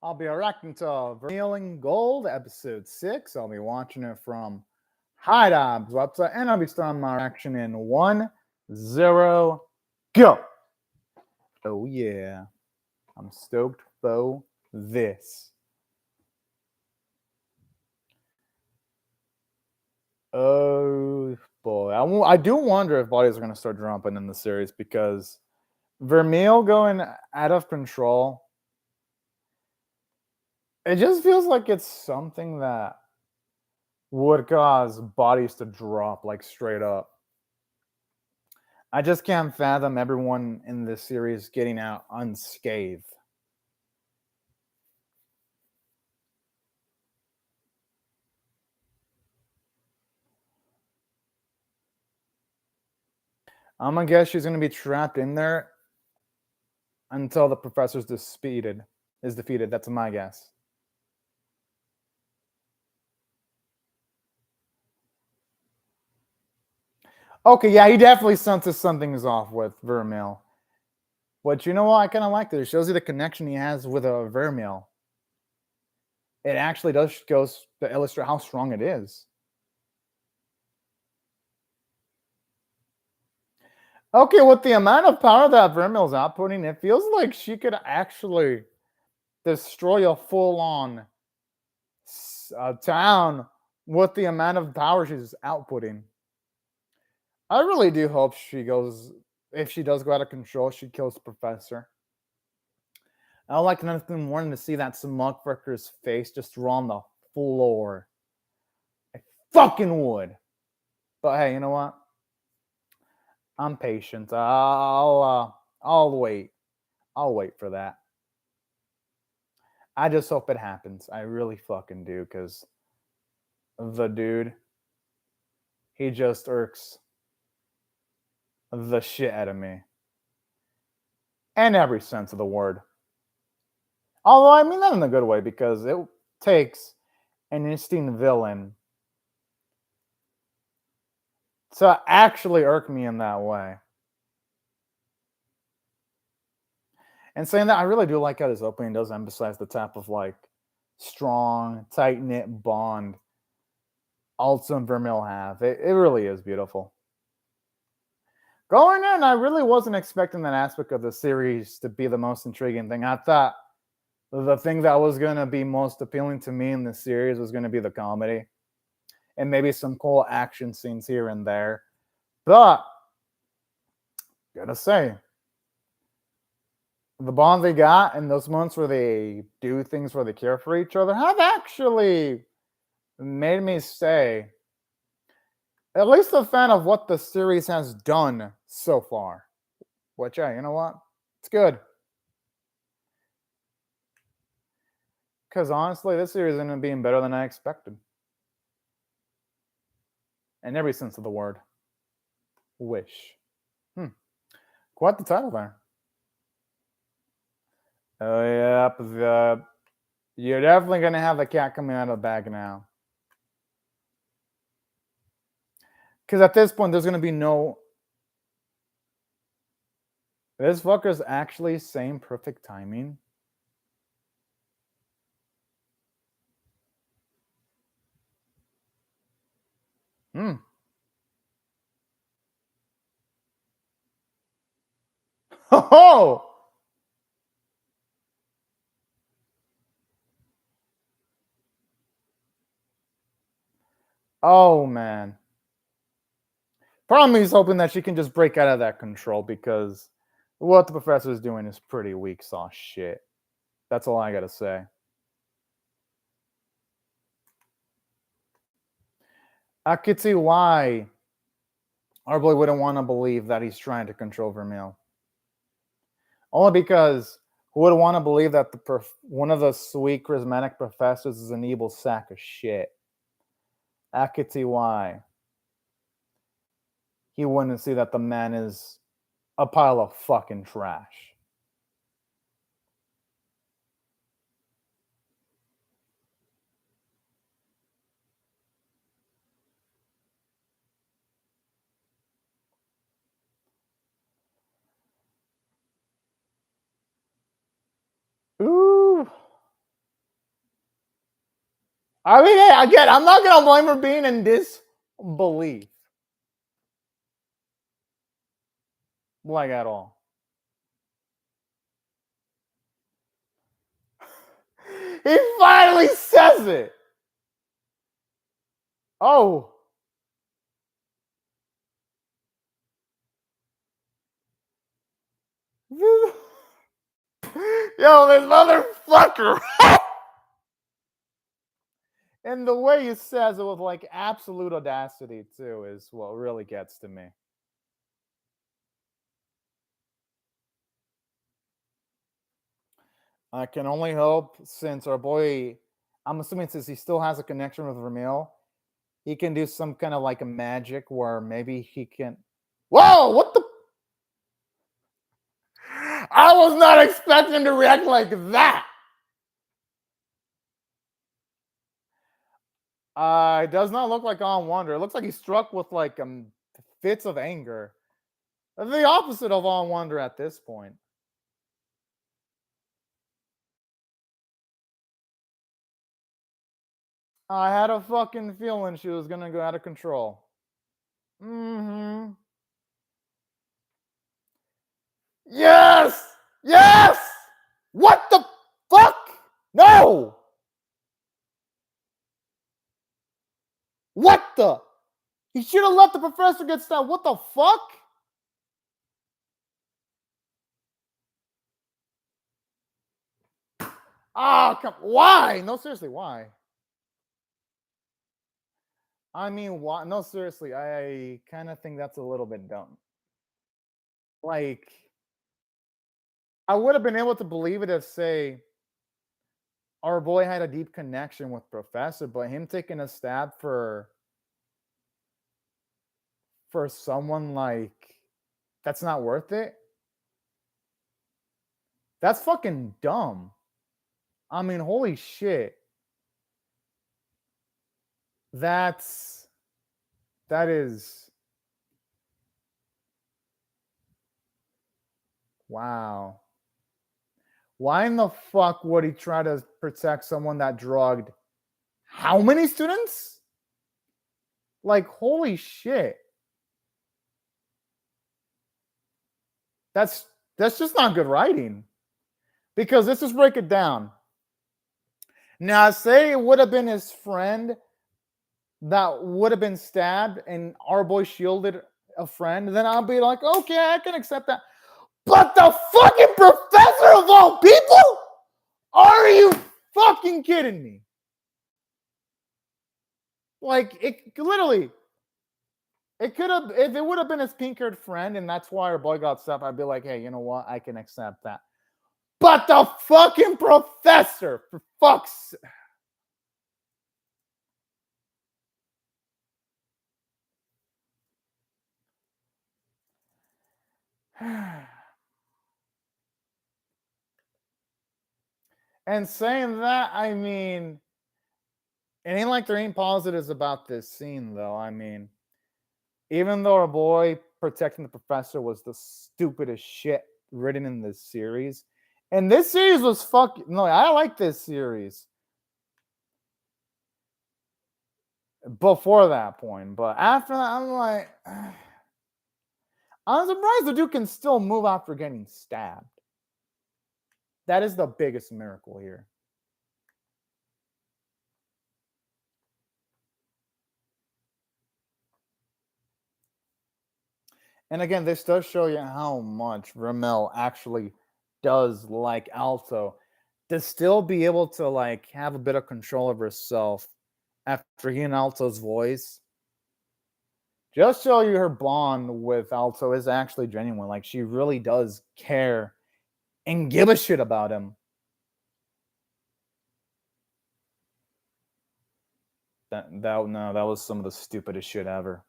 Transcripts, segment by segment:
I'll be reacting to VERMEIL in Gold, episode 6. I'll be watching it from Hideob's website, and I'll be starting my reaction in 1-0, go! Oh yeah, I'm stoked for this. Oh boy, I do wonder if bodies are going to start dropping in the series because VERMEIL going out of control. It just feels like it's something that would cause bodies to drop like straight up. I just can't fathom everyone in this series getting out unscathed. I'm gonna guess she's gonna be trapped in there until the professor's defeated. That's my guess. Okay, yeah, he definitely senses something's off with VERMEIL. But you know what? I kind of like this. It shows you the connection he has with a VERMEIL. It actually does goes to illustrate how strong it is. Okay, with the amount of power that VERMEIL's outputting, it feels like she could actually destroy a full-on town with the amount of power she's outputting. I really do hope if she does go out of control, she kills the professor. I would like nothing more than to see that smugfucker's face just roll on the floor. I fucking would. But hey, you know what? I'm patient. I'll wait. I'll wait for that. I just hope it happens. I really fucking do, because the dude, he just irks the shit out of me. In every sense of the word. Although, I mean that in a good way, because it takes an interesting villain to actually irk me in that way. And saying that, I really do like how this opening does emphasize the type of like strong, tight-knit bond Alto and VERMEIL have. It really is beautiful. Going in, I really wasn't expecting that aspect of the series to be the most intriguing thing. I thought the thing that was going to be most appealing to me in the series was going to be the comedy and maybe some cool action scenes here and there. But, gotta say, the bond they got and those moments where they do things where they care for each other have actually made me say, at least a fan of what the series has done so far. Which, yeah, you know what? It's good. Because honestly, this series ended up being better than I expected. In every sense of the word. Wish. Quite the title there. Oh, yeah. You're definitely going to have the cat coming out of the bag now. Because at this point, there's going to be no... This fucker's actually saying perfect timing. Oh! Oh, man. Part of me is hoping that she can just break out of that control, because what the professor is doing is pretty weak sauce shit. That's all I gotta say. I could see why our boy wouldn't want to believe that he's trying to control VERMEIL. Only because who would want to believe that one of the sweet, charismatic professors is an evil sack of shit? I could see why he wouldn't see that the man is a pile of fucking trash. Ooh. I mean, hey, again, I'm not gonna blame her being in disbelief. Like at all. He finally says it. Oh. Yo, this motherfucker. And the way he says it with like absolute audacity too is what really gets to me. I can only hope, since our boy, I'm assuming since he still has a connection with Vermeil, he can do some kind of like a magic where maybe he can. Whoa! What the? I was not expecting him to react like that. It does not look like On Wonder. It looks like he's struck with like fits of anger. The opposite of On Wonder at this point. I had a fucking feeling she was gonna go out of control. Mm-hmm. Yes! Yes! What the fuck? No! What the? He should have let the professor get stabbed. What the fuck? Ah, come. Why? No, seriously, why? I mean, why? No, seriously, I kind of think that's a little bit dumb. Like, I would have been able to believe it if, say, our boy had a deep connection with Professor, but him taking a stab for someone like that's not worth it. That's fucking dumb. I mean, holy shit. That is wow. Why in the fuck would he try to protect someone that drugged how many students? Like, holy shit. That's just not good writing. Because let's just break it down. Now, say it would have been his friend that would have been stabbed and our boy shielded a friend, then I'll be like, okay, I can accept that. But the fucking professor of all people? Are you fucking kidding me? Like, it literally, it could have, if it would have been his pink-haired friend and that's why our boy got stabbed, I'd be like, hey, you know what? I can accept that. But the fucking professor, for fuck's And saying that, I mean, it ain't like there ain't positives about this scene, though. I mean, even though our boy protecting the professor was the stupidest shit written in this series, and this series was fucking no, I like this series before that point, but after that, I'm like, I'm surprised the dude can still move after getting stabbed. That is the biggest miracle here. And again, this does show you how much Vermeil actually does like Alto to still be able to like have a bit of control of herself after hearing Alto's voice. Just show you her bond with Alto is actually genuine. Like she really does care and give a shit about him. That was some of the stupidest shit ever.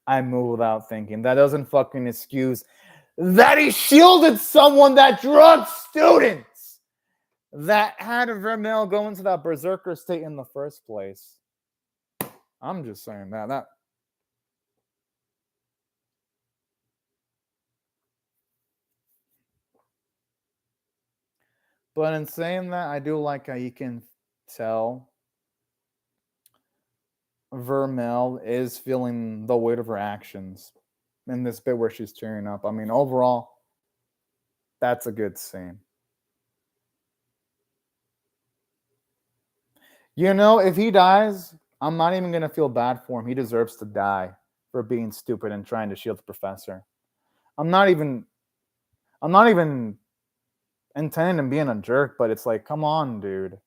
I move without thinking. That doesn't fucking excuse that he shielded someone that drugged students that had Vermeil go into that berserker state in the first place. I'm just saying that. But in saying that, I do like how you can tell Vermeil is feeling the weight of her actions in this bit where she's tearing up. I mean, overall, that's a good scene. You know, if he dies, I'm not even going to feel bad for him. He deserves to die for being stupid and trying to shield the professor. I'm not even intending on being a jerk, but it's like, come on, dude.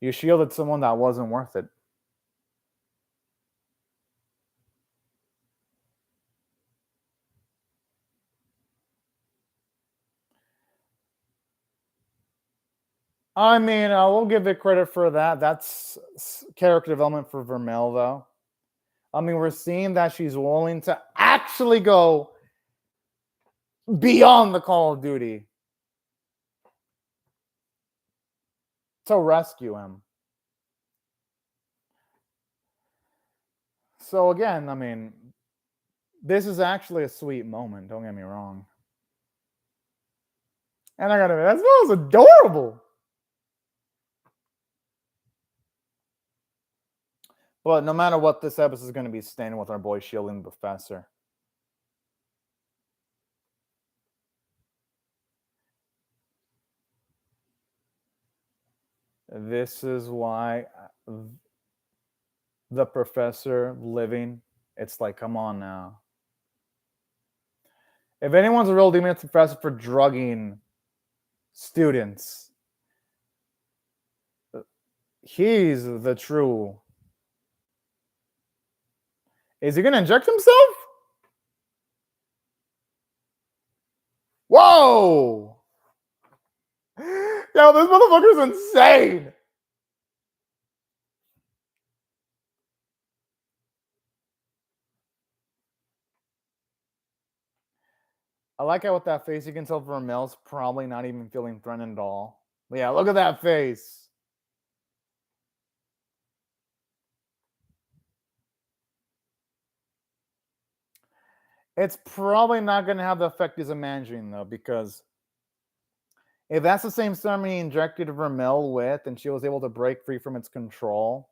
You shielded someone that wasn't worth it. I mean, I will give it credit for that. That's character development for Vermeil, though. I mean, we're seeing that she's willing to actually go beyond the Call of Duty to rescue him. So again, I mean, this is actually a sweet moment. Don't get me wrong. And I gotta admit, that was adorable. But no matter what, this episode is going to be staying with our boy shielding the professor. This is why the professor living, it's like, come on now. If anyone's a real demon, it's the professor for drugging students. He's the true. Is he going to inject himself? Whoa! Yo, this motherfucker's insane! I like how with that face, you can tell Vermeil's probably not even feeling threatened at all. But yeah, look at that face. It's probably not going to have the effect he's imagining, though, because if that's the same serum he injected Vermeil with and she was able to break free from its control,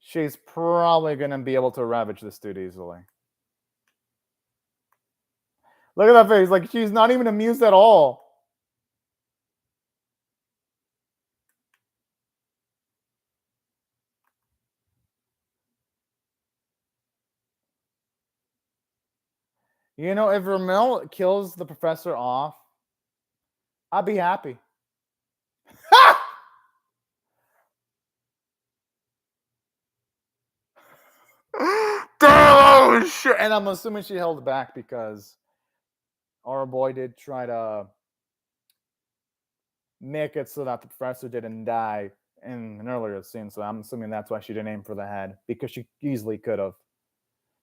she's probably going to be able to ravage this dude easily. Look at that face. Like, she's not even amused at all. You know, if Vermeil kills the professor off, I'd be happy. Oh, shit. And I'm assuming she held back because our boy did try to make it so that the professor didn't die in an earlier scene. So I'm assuming that's why she didn't aim for the head, because she easily could have.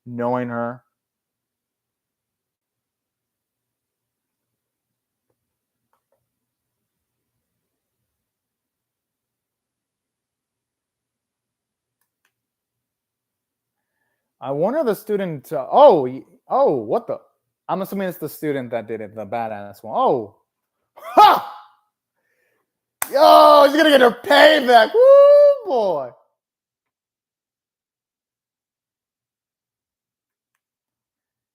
Knowing her. I wonder the student. What the? I'm assuming it's the student that did it, the badass one. Oh, ha! Yo, he's gonna get her payback. Woo, boy.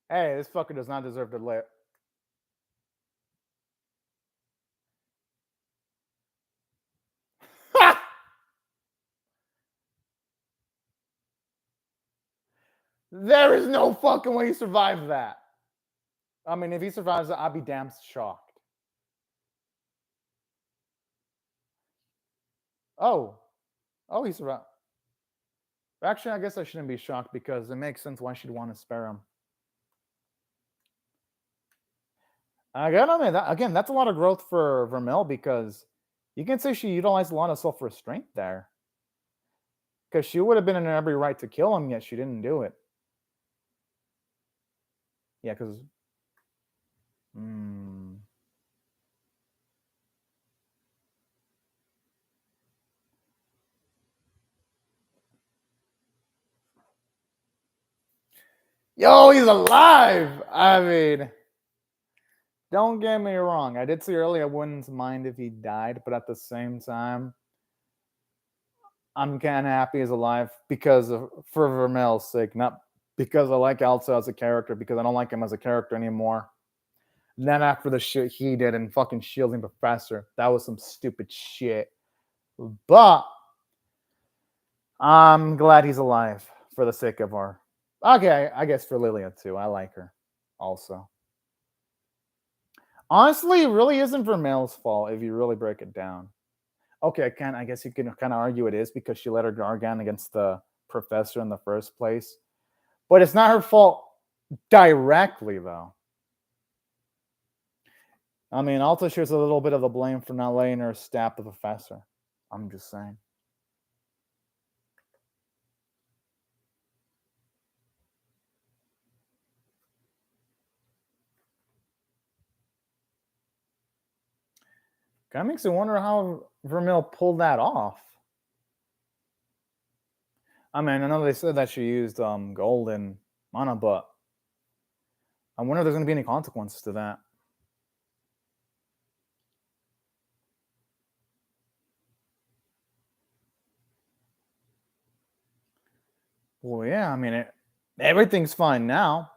Hey, this fucker does not deserve to live. There is no fucking way he survived that. I mean, if he survives it, I'd be damn shocked. Oh, he survived. Actually, I guess I shouldn't be shocked because it makes sense why she'd want to spare him. I gotta admit, again, that's a lot of growth for Vermeil because you can say she utilized a lot of self-restraint there. Because she would have been in every right to kill him, yet she didn't do it. Yeah, because... Yo, he's alive! I mean... Don't get me wrong. I did say earlier I wouldn't mind if he died, but at the same time, I'm kind of happy he's alive because for Vermeil's sake, not because I like Alto as a character, because I don't like him as a character anymore. And then after the shit he did in fucking Shielding Professor, that was some stupid shit. But I'm glad he's alive for the sake of our. Okay, I guess for Lilia too. I like her also. Honestly, it really isn't Vermeil's fault if you really break it down. Okay, I guess you can kind of argue it is because she let her Gargan against the professor in the first place. But it's not her fault directly, though. I mean, Alta shares a little bit of the blame for not letting her stab the professor. I'm just saying. Kind of makes me wonder how Vermeil pulled that off. I mean, I know they said that she used gold and mana, but I wonder if there's going to be any consequences to that. Well, yeah, I mean, everything's fine now.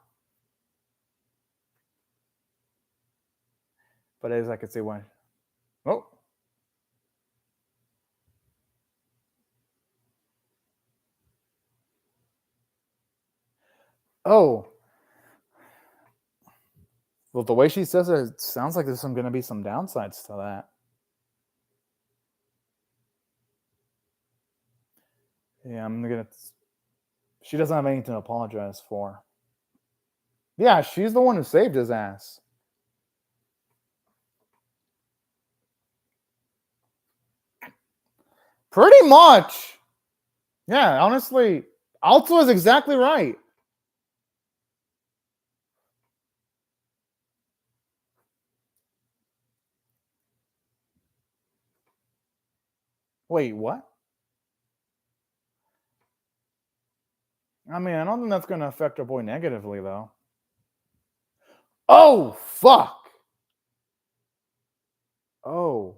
But as I could say, when. Oh. Oh. Well, the way she says it sounds like there's going to be some downsides to that. Yeah, I'm going to. She doesn't have anything to apologize for. Yeah, she's the one who saved his ass. Pretty much. Yeah, honestly, Alto is exactly right. Wait, what? I mean, I don't think that's going to affect our boy negatively, though. Oh, fuck. Oh.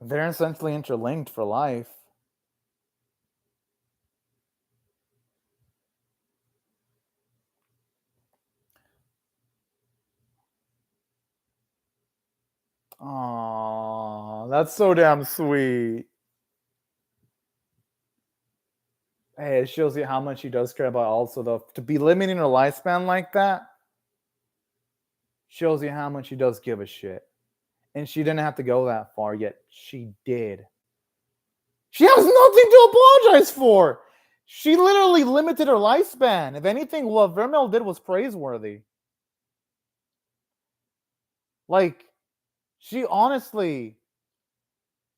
They're essentially interlinked for life. Aww, that's so damn sweet. Hey, it shows you how much he does care about also though. To be limiting her lifespan like that shows you how much he does give a shit. And she didn't have to go that far, yet she did. She has nothing to apologize for. She literally limited her lifespan. If anything, what Vermeil did was praiseworthy. Like, she honestly,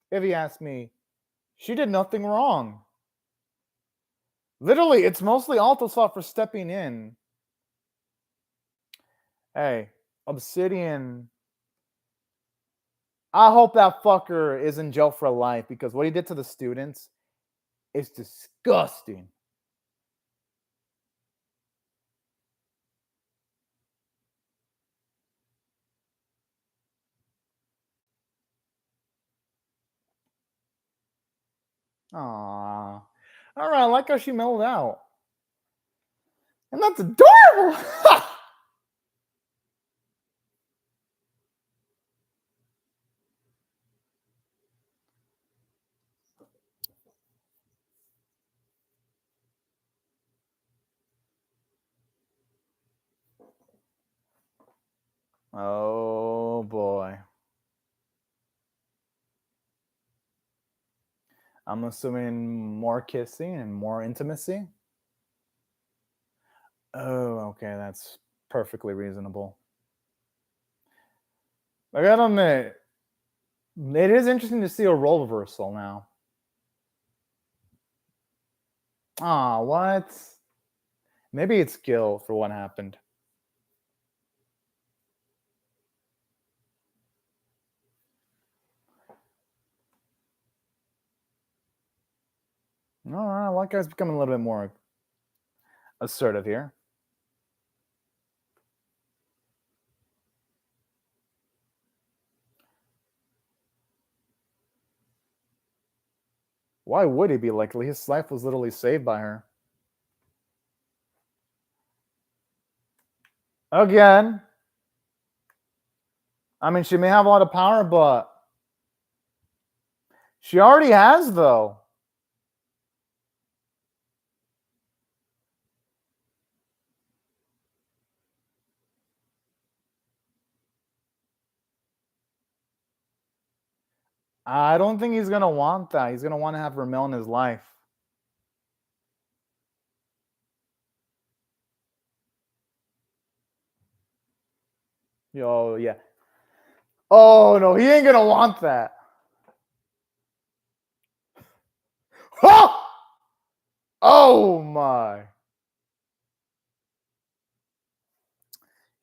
if you ask me, she did nothing wrong. Literally, it's mostly Alto's fault for stepping in. Hey, Obsidian. I hope that fucker is in jail for life because what he did to the students is disgusting. Aww. All right, I like how she mellowed out. And that's adorable. Oh boy. I'm assuming more kissing and more intimacy. Oh, okay, that's perfectly reasonable. I gotta admit, it is interesting to see a role reversal now. Ah, what? Maybe it's guilt for what happened. All right, that guy's becoming a little bit more. assertive here. Why would he be likely? His life was literally saved by her. Again. I mean, she may have a lot of power, but she already has, though. I don't think he's going to want that. He's going to want to have Vermeil in his life. Yo, yeah. Oh, no, he ain't going to want that. Oh! Oh, my.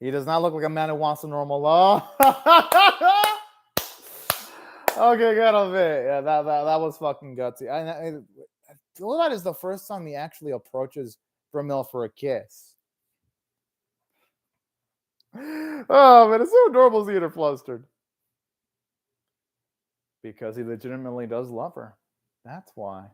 He does not look like a man who wants a normal law. Okay, get off it. Yeah, that was fucking gutsy. I feel that is the first time he actually approaches Vermeil for a kiss. Oh, man, it's so adorable seeing her flustered. Because he legitimately does love her. That's why.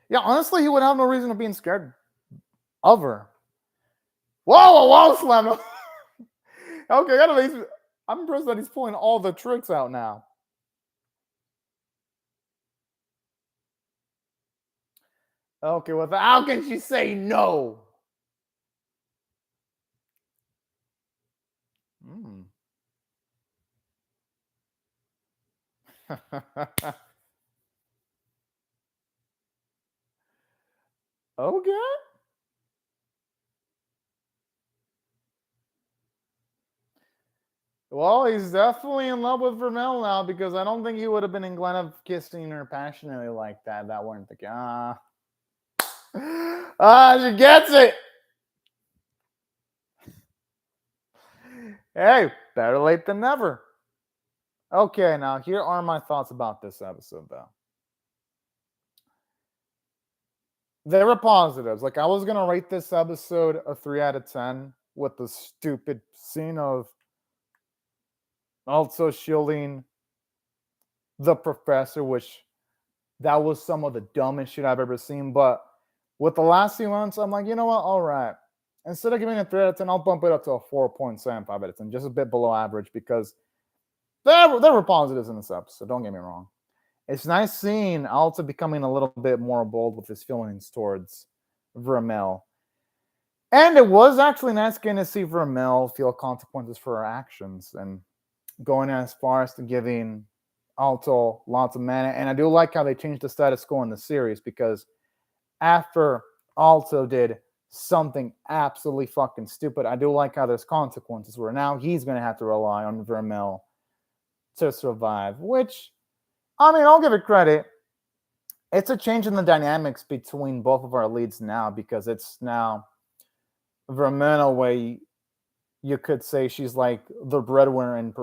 Yeah, honestly, he would have no reason of being scared of her. Whoa, whoa, slam. Okay, I'm impressed that he's pulling all the tricks out now. Okay, well, how can she say no? Okay. Well, he's definitely in love with Vermeil now because I don't think he would have been inclined of kissing her passionately like that. That weren't the she gets it. Hey, better late than never. Okay, now here are my thoughts about this episode, though. There were positives. Like, I was going to rate this episode a 3 out of 10 with the stupid scene of also shielding the professor, which that was some of the dumbest shit I've ever seen. But with the last few months, I'm like, you know what? All right. Instead of giving it a 3 out of 10, I'll bump it up to a 4.75 out of 10, just a bit below average because there were positives in this episode. Don't get me wrong. It's nice seeing Alta becoming a little bit more bold with his feelings towards Vermeil. And it was actually nice getting to see Vermeil feel consequences for her actions and going as far as to giving Alto lots of mana. And I do like how they changed the status quo in the series because after Alto did something absolutely fucking stupid, I do like how there's consequences where now he's going to have to rely on Vermeil to survive, which, I mean, I'll give it credit. It's a change in the dynamics between both of our leads now because it's now Vermeil way. You could say she's like the breadwinner and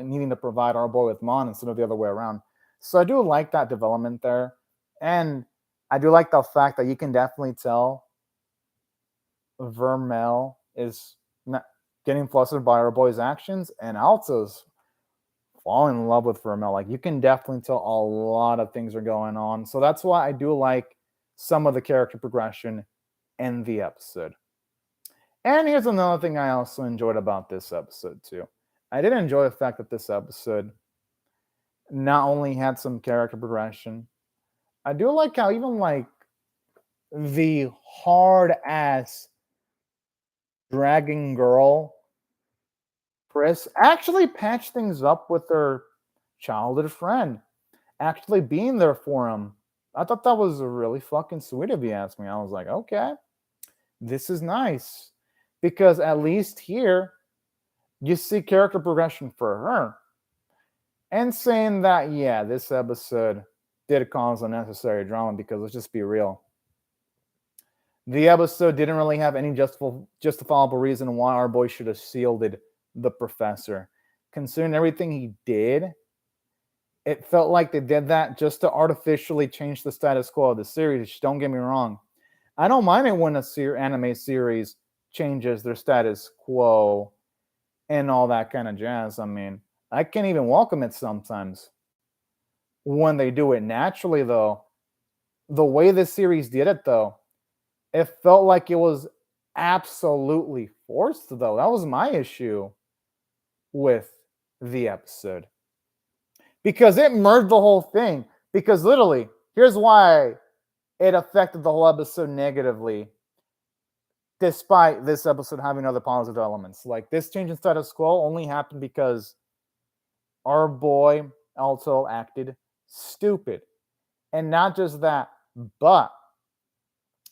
needing to provide our boy with Mon instead of the other way around. So I do like that development there. And I do like the fact that you can definitely tell Vermeil is not getting flustered by our boy's actions and Alta's falling in love with Vermeil. Like, you can definitely tell a lot of things are going on. So that's why I do like some of the character progression in the episode. And here's another thing I also enjoyed about this episode, too. I did enjoy the fact that this episode not only had some character progression, I do like how even, like, the hard-ass dragging girl, Chris, actually patched things up with her childhood friend, actually being there for him. I thought that was really fucking sweet if you ask me. I was like, okay, this is nice. Because at least here, you see character progression for her. And saying that, yeah, this episode did cause unnecessary drama because let's just be real. The episode didn't really have any justifiable reason why our boy should have shielded the professor. Considering everything he did, it felt like they did that just to artificially change the status quo of the series. Don't get me wrong. I don't mind it when a anime series changes their status quo and all that kind of jazz. I mean, I can't even welcome it sometimes. When they do it naturally, though, the way this series did it, though, it felt like it was absolutely forced, though. That was my issue with the episode. Because it merged the whole thing. Because literally, here's why it affected the whole episode negatively, despite this episode having other positive elements. Like, this change in status quo only happened because our boy Alto acted stupid. And not just that, but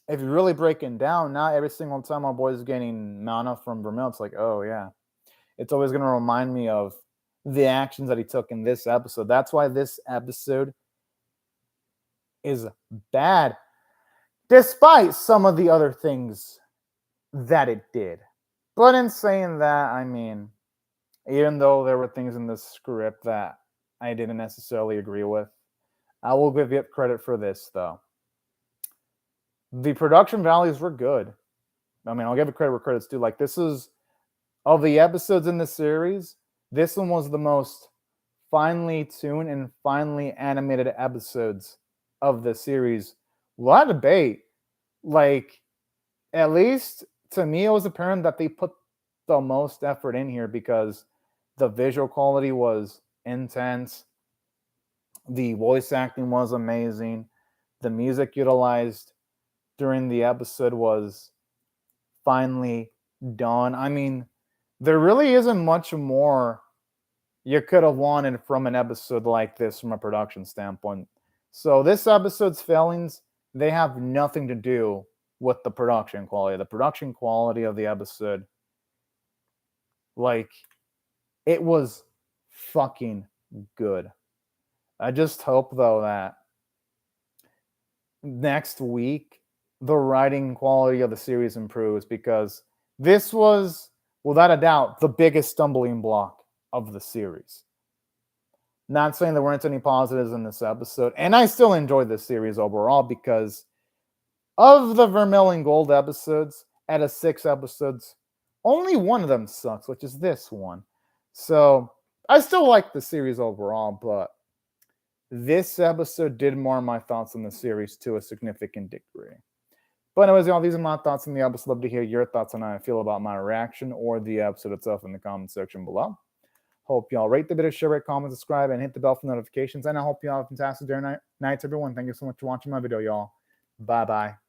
if you're really breaking down, not every single time our boy's getting mana from VERMEIL, it's like, oh yeah. It's always going to remind me of the actions that he took in this episode. That's why this episode is bad, despite some of the other things that it did. But in saying that, I mean, even though there were things in the script that I didn't necessarily agree with, I will give it credit for this, though. The production values were good. I mean, I'll give it credit where credit's due. Like, this is, of the episodes in the series, this one was the most finely tuned and finely animated episodes of the series. A lot of debate. Like, at least to me, it was apparent that they put the most effort in here because the visual quality was intense. The voice acting was amazing. The music utilized during the episode was finely done. I mean, there really isn't much more you could have wanted from an episode like this from a production standpoint. So this episode's failings, they have nothing to do with the production quality. The production quality of the episode, like, it was fucking good. I just hope, though, that next week the writing quality of the series improves, because this was, without a doubt, the biggest stumbling block of the series. Not saying there weren't any positives in this episode, and I still enjoyed this series overall, because of the VERMEIL in Gold episodes, out of 6 episodes, only one of them sucks, which is this one. So I still like the series overall, but this episode did more my thoughts on the series to a significant degree. But anyways, y'all, these are my thoughts on the episode. Love to hear your thoughts on how I feel about my reaction or the episode itself in the comment section below. Hope y'all rate the video, share, rate, comment, subscribe, and hit the bell for notifications. And I hope y'all have a fantastic day or night, everyone. Thank you so much for watching my video, y'all. Bye-bye.